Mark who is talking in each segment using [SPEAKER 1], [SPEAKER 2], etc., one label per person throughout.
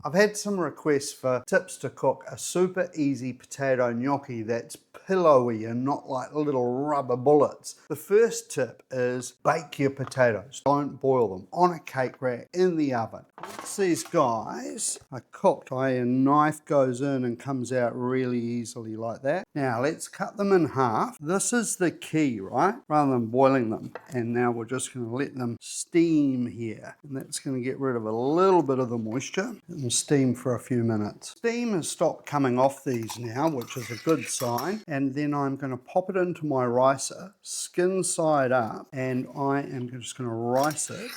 [SPEAKER 1] I've had some requests for tips to cook a super easy potato gnocchi that's pillowy and not like little rubber bullets. The first tip is bake your potatoes. Don't boil them on a cake rack in the oven. Once these guys are cooked, a knife goes in and comes out really easily like that. Now let's cut them in half. This is the key, right? Rather than boiling them. And now we're just going to let them steam here. And that's going to get rid of a little bit of the moisture. Let them steam for a few minutes. Steam has stopped coming off these now, which is a good sign. And then I'm going to pop it into my ricer, skin side up, and I am just going to rice it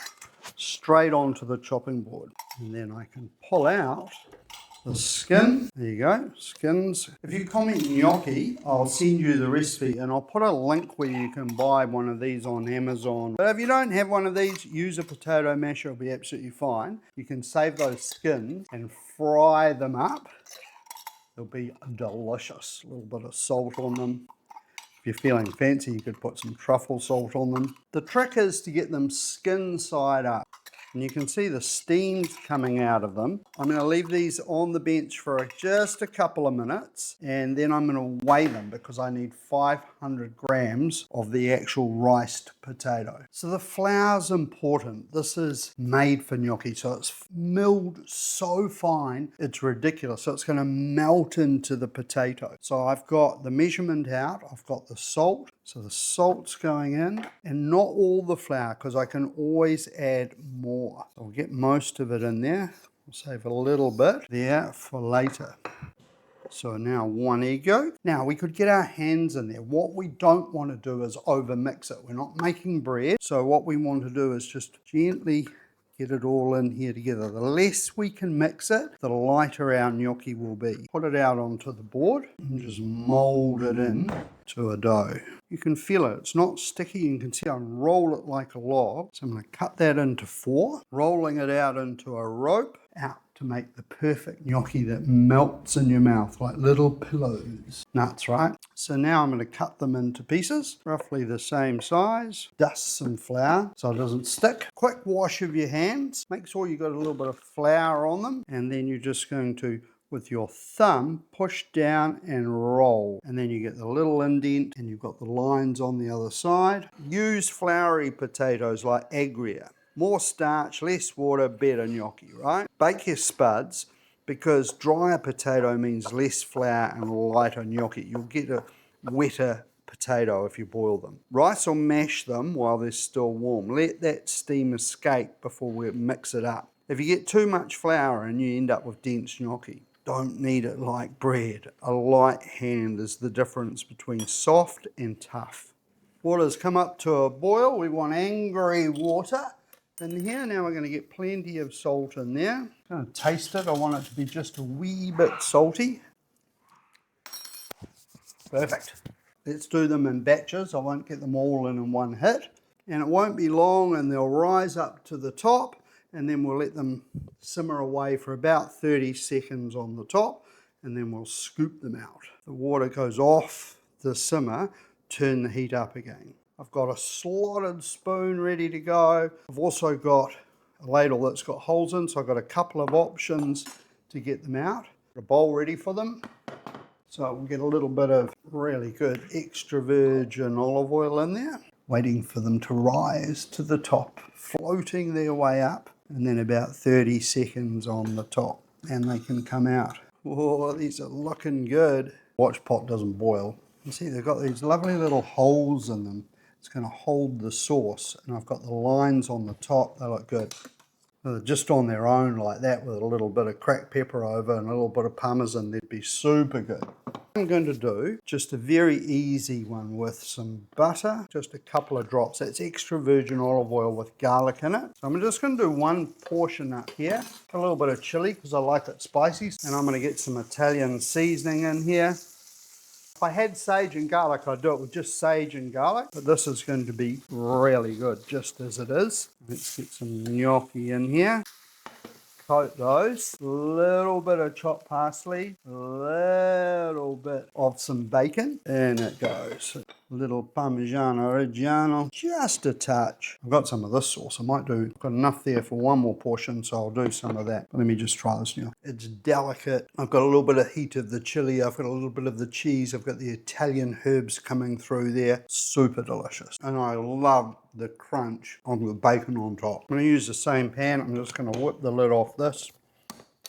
[SPEAKER 1] straight onto the chopping board. And then I can pull out the skin. There you go, skins. If you comment gnocchi, I'll send you the recipe and I'll put a link where you can buy one of these on Amazon. But if you don't have one of these, use a potato masher, it'll be absolutely fine. You can save those skins and fry them up. They'll be delicious. A little bit of salt on them. If you're feeling fancy, you could put some truffle salt on them. The trick is to get them skin side up. And you can see the steam's coming out of them. I'm going to leave these on the bench for just a couple of minutes, and then I'm going to weigh them because I need 500 grams of the actual riced potato. So the flour's important. This is made for gnocchi, so it's milled so fine, it's ridiculous. So it's going to melt into the potato. So I've got the measurement out, I've got the salt. So the salt's going in, and not all the flour, because I can always add more. I'll get most of it in there. I'll save a little bit there for later. So now one egg yolk. Now we could get our hands in there. What we don't want to do is overmix it. We're not making bread. So what we want to do is just gently get it all in here together. The less we can mix it, the lighter our gnocchi will be. Put it out onto the board and just mold it in to a dough. You can feel it, it's not sticky. You can see I roll it like a log. So I'm going to cut that into 4, rolling it out into a rope, out to make the perfect gnocchi that melts in your mouth like little pillows. Nuts, right? So now I'm going to cut them into pieces, roughly the same size. Dust some flour so it doesn't stick. Quick wash of your hands. Make sure you got a little bit of flour on them, and then you're just going to, with your thumb, push down and roll. And then you get the little indent and you've got the lines on the other side. Use floury potatoes like agria. More starch, less water, better gnocchi, right? Bake your spuds, because drier potato means less flour and lighter gnocchi. You'll get a wetter potato if you boil them. Rice or mash them while they're still warm. Let that steam escape before we mix it up. If you get too much flour and you end up with dense gnocchi, don't knead it like bread. A light hand is the difference between soft and tough. Water's come up to a boil. We want angry water in here. Now we're going to get plenty of salt in there. I'm going to taste it. I want it to be just a wee bit salty. Perfect. Let's do them in batches. I won't get them all in one hit. And it won't be long and they'll rise up to the top, and then we'll let them simmer away for about 30 seconds on the top, and then we'll scoop them out. The water goes off the simmer, turn the heat up again. I've got a slotted spoon ready to go. I've also got a ladle that's got holes in, so I've got a couple of options to get them out. A bowl ready for them. So we'll get a little bit of really good extra virgin olive oil in there, waiting for them to rise to the top, floating their way up, and then about 30 seconds on the top, and they can come out. Oh, these are looking good. Watch pot doesn't boil. You see they've got these lovely little holes in them. It's going to hold the sauce, and I've got the lines on the top. They look good. Just on their own like that, with a little bit of cracked pepper over and a little bit of parmesan, they'd be super good. I'm going to do just a very easy one with some butter, just a couple of drops. That's extra virgin olive oil with garlic in it. So I'm just going to do one portion up here, a little bit of chili because I like it spicy, and I'm going to get some Italian seasoning in here. If I had sage and garlic, I'd do it with just sage and garlic, but this is going to be really good just as it is. Let's get some gnocchi in here. coat those. A little bit of chopped parsley, a little bit of some bacon, and it goes. A little Parmigiano Reggiano, just a touch. I've got some of this sauce. I might do, got enough there for one more portion, so I'll do some of that. Let me just try this now. It's delicate. I've got a little bit of heat of the chili. I've got a little bit of the cheese. I've got the Italian herbs coming through there. Super delicious. And I love the crunch on the bacon on top. I'm going to use the same pan. I'm just going to whip the lid off this.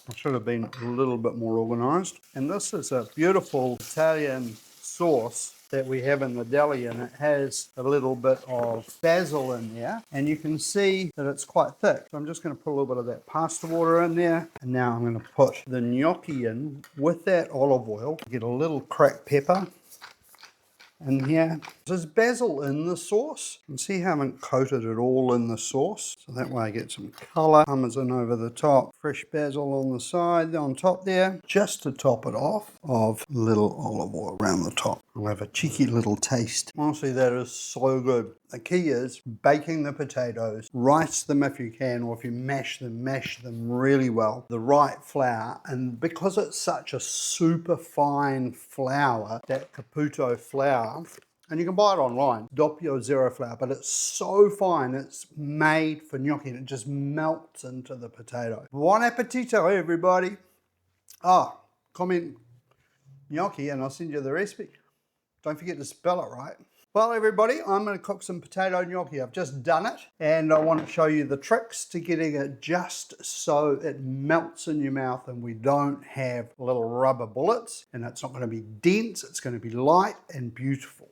[SPEAKER 1] I should have been a little bit more organized. And this is a beautiful Italian sauce that we have in the deli, and it has a little bit of basil in there, and you can see that it's quite thick. So I'm just going to put a little bit of that pasta water in there, and now I'm going to put the gnocchi in with that olive oil. Get a little cracked pepper in here. There's basil in the sauce. You can see how I haven't coated it all in the sauce. So that way I get some colour. Parmesan over the top. Fresh basil on the side, on top there. Just to top it off of a little olive oil around the top. I'll have a cheeky little taste. Honestly, that is so good. The key is baking the potatoes. Rice them if you can, or if you mash them really well. The right flour, and because it's such a super fine flour, that Caputo flour, and you can buy it online, Doppio Zero flour, but it's so fine, it's made for gnocchi, and it just melts into the potato. Buon appetito, everybody. Comment gnocchi and I'll send you the recipe. Don't forget to spell it right. Well, everybody, I'm going to cook some potato gnocchi. I've just done it, and I want to show you the tricks to getting it just so it melts in your mouth and we don't have little rubber bullets, and it's not going to be dense. It's going to be light and beautiful.